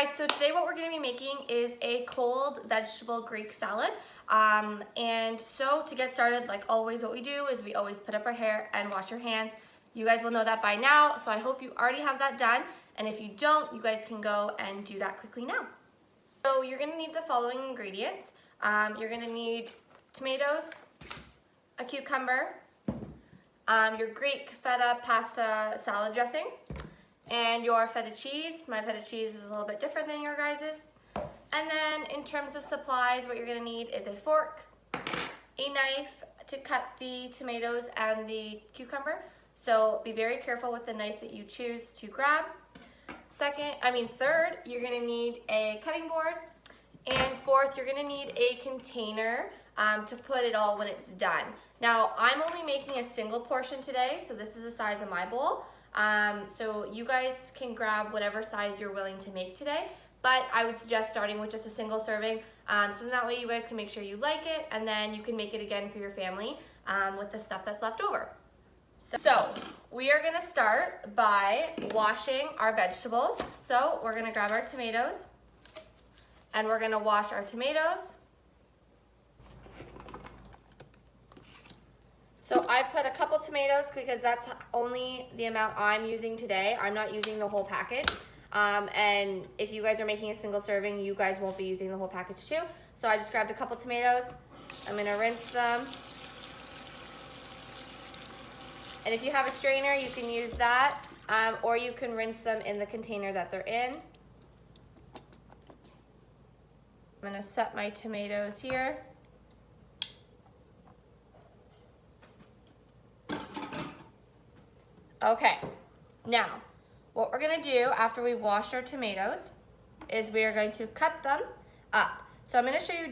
Guys, so today what we're going to be making is a cold vegetable Greek salad. And so to get started, like always, what we do is we always put up our hair and wash our hands. You guys will know that by now, so I hope you already have that done. And if you don't, you guys can go and do that quickly now. So you're going to need the following ingredients. You're going to need tomatoes, a cucumber, your Greek feta pasta salad dressing, and your feta cheese. My feta cheese is a little bit different than your guys's. And then in terms of supplies, what you're gonna need is a fork, a knife to cut the tomatoes and the cucumber. So be very careful with the knife that you choose to grab. Third, you're gonna need a cutting board. And fourth, you're gonna need a container to put it all when it's done. Now, I'm only making a single portion today, so this is the size of my bowl. So you guys can grab whatever size you're willing to make today, but I would suggest starting with just a single serving, so that way you guys can make sure you like it, and then you can make it again for your family with the stuff that's left over. So we are gonna start by washing our vegetables. So we're gonna grab our tomatoes, and we're gonna wash our tomatoes. So I put a couple tomatoes because that's only the amount I'm using today. I'm not using the whole package. And if you guys are making a single serving, you guys won't be using the whole package too. So I just grabbed a couple tomatoes. I'm gonna rinse them. And if you have a strainer, you can use that, or you can rinse them in the container that they're in. I'm gonna set my tomatoes here. Okay, now what we're gonna do after we've washed our tomatoes is we are going to cut them up. So I'm gonna show you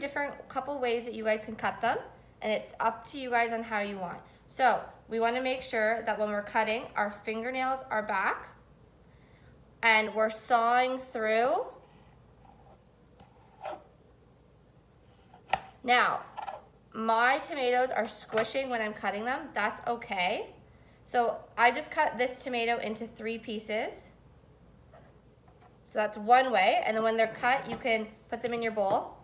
couple ways that you guys can cut them, and it's up to you guys on how you want. So we wanna make sure that when we're cutting, our fingernails are back and we're sawing through. Now, my tomatoes are squishing when I'm cutting them. That's okay. So I just cut this tomato into 3 pieces. So that's one way, and then when they're cut, you can put them in your bowl.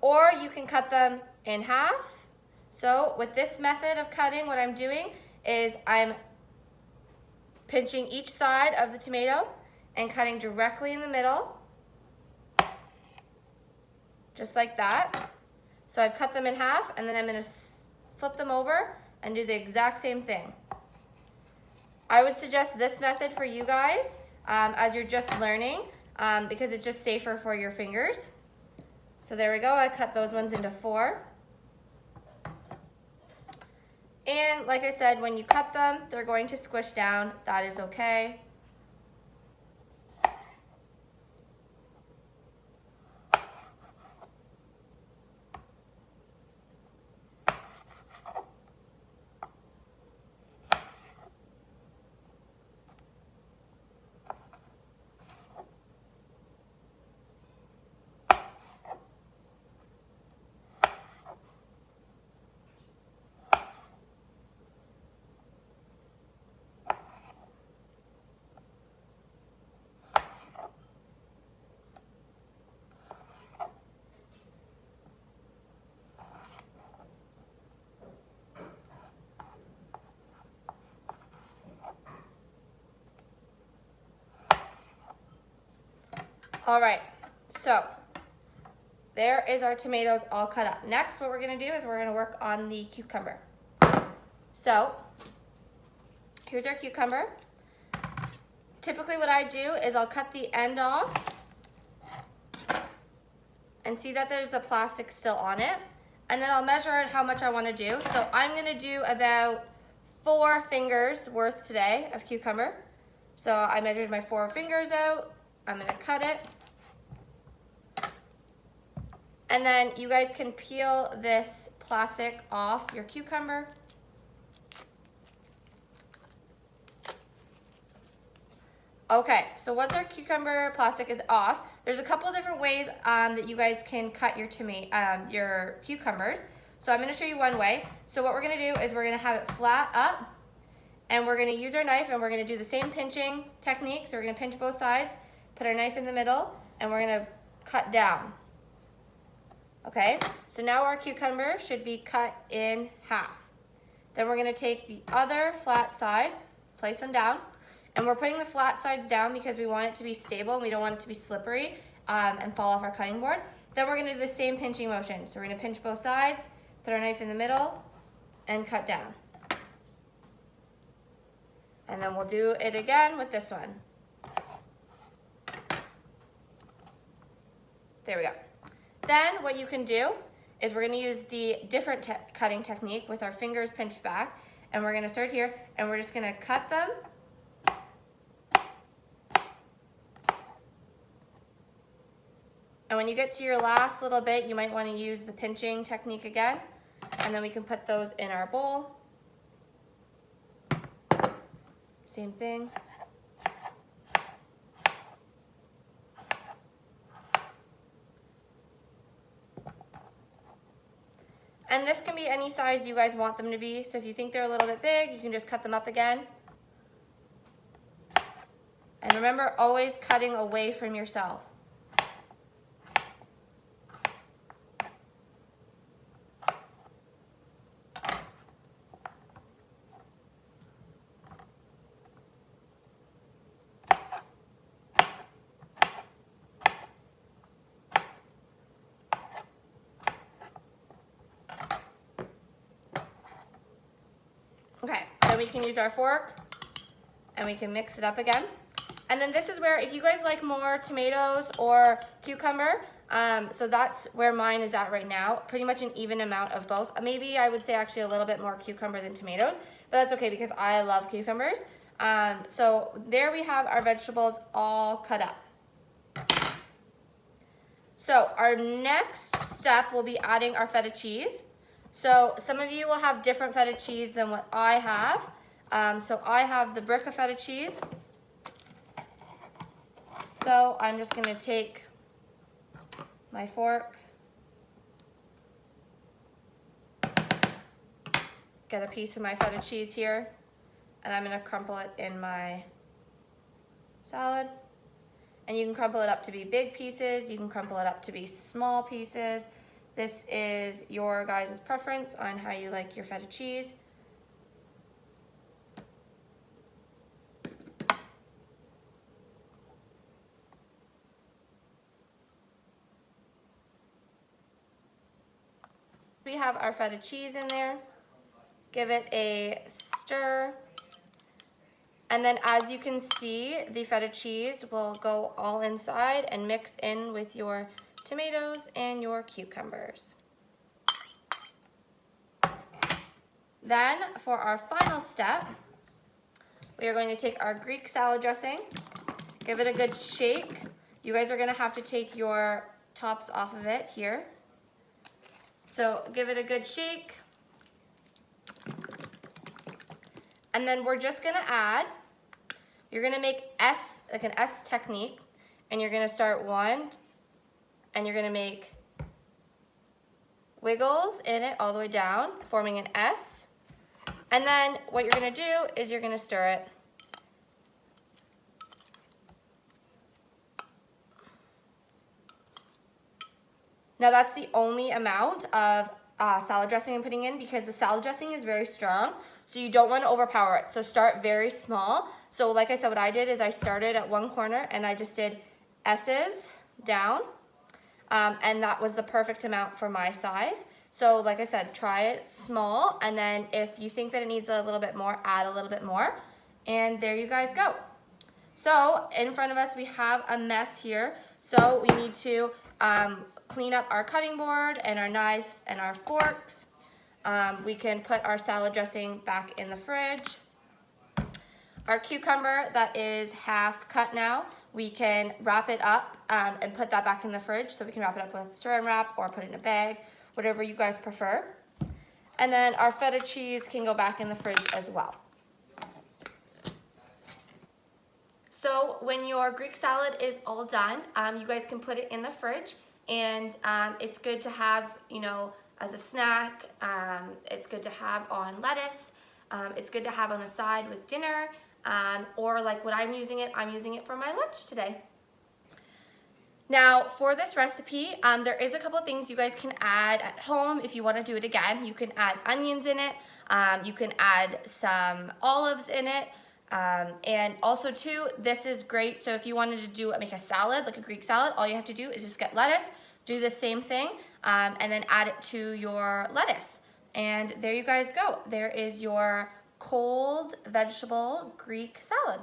Or you can cut them in half. So with this method of cutting, what I'm doing is I'm pinching each side of the tomato and cutting directly in the middle, just like that. So I've cut them in half, and then I'm gonna flip them over and do the exact same thing. I would suggest this method for you guys as you're just learning because it's just safer for your fingers. So there we go, I cut those ones into 4. And like I said, when you cut them, they're going to squish down. That is okay. All right, so there is our tomatoes all cut up. Next, what we're gonna do is we're gonna work on the cucumber. So here's our cucumber. Typically what I do is I'll cut the end off and see that there's the plastic still on it. And then I'll measure out how much I wanna do. So I'm gonna do about 4 fingers worth today of cucumber. So I measured my 4 fingers out. I'm gonna cut it. And then you guys can peel this plastic off your cucumber. Okay, so once our cucumber plastic is off, there's a couple different ways that you guys can cut your cucumbers. So I'm gonna show you one way. So what we're gonna do is we're gonna have it flat up, and we're gonna use our knife and we're gonna do the same pinching technique. So we're gonna pinch both sides, put our knife in the middle, and we're gonna cut down. Okay, so now our cucumber should be cut in half. Then we're gonna take the other flat sides, place them down, and we're putting the flat sides down because we want it to be stable and we don't want it to be slippery and fall off our cutting board. Then we're gonna do the same pinching motion. So we're gonna pinch both sides, put our knife in the middle, and cut down. And then we'll do it again with this one. There we go. Then what you can do is we're gonna use the different cutting technique with our fingers pinched back, and we're gonna start here, and we're just gonna cut them. And when you get to your last little bit, you might wanna use the pinching technique again, and then we can put those in our bowl. Same thing. And this can be any size you guys want them to be. So if you think they're a little bit big, you can just cut them up again. And remember, always cutting away from yourself. Okay, then we can use our fork and we can mix it up again. And then this is where, if you guys like more tomatoes or cucumber, so that's where mine is at right now, pretty much an even amount of both. Maybe I would say actually a little bit more cucumber than tomatoes, but that's okay because I love cucumbers. So there we have our vegetables all cut up. So our next step will be adding our feta cheese. So some of you will have different feta cheese than what I have. So I have the brick of feta cheese. So I'm just gonna take my fork, get a piece of my feta cheese here, and I'm gonna crumple it in my salad. And you can crumple it up to be big pieces, you can crumple it up to be small pieces. This is your guys' preference on how you like your feta cheese. We have our feta cheese in there. Give it a stir. And then as you can see, the feta cheese will go all inside and mix in with your tomatoes and your cucumbers. Then for our final step, we are going to take our Greek salad dressing, give it a good shake. You guys are gonna have to take your tops off of it here. So give it a good shake. And then we're just gonna add, you're gonna make S, like an S technique, and you're gonna start one, and you're gonna make wiggles in it all the way down, forming an S. And then what you're gonna do is you're gonna stir it. Now that's the only amount of salad dressing I'm putting in because the salad dressing is very strong, so you don't want to overpower it. So start very small. So like I said, what I did is I started at one corner and I just did S's down, and that was the perfect amount for my size. So like I said, try it small, and then if you think that it needs a little bit more, add a little bit more, and there you guys go. So in front of us we have a mess here, so we need to clean up our cutting board and our knives and our forks. We can put our salad dressing back in the fridge. Our cucumber that is half cut now, we can wrap it up and put that back in the fridge. So we can wrap it up with saran wrap or put it in a bag, whatever you guys prefer. And then our feta cheese can go back in the fridge as well. So when your Greek salad is all done, you guys can put it in the fridge, and it's good to have, you know, as a snack. It's good to have on lettuce. It's good to have on a side with dinner, or like what I'm using it for my lunch today. Now for this recipe, there is a couple things you guys can add at home if you want to do it again. You can add onions in it, you can add some olives in it, and also too, this is great. So if you wanted to make a salad, like a Greek salad, all you have to do is just get lettuce, do the same thing, and then add it to your lettuce. And there you guys go. There is your cold vegetable Greek salad.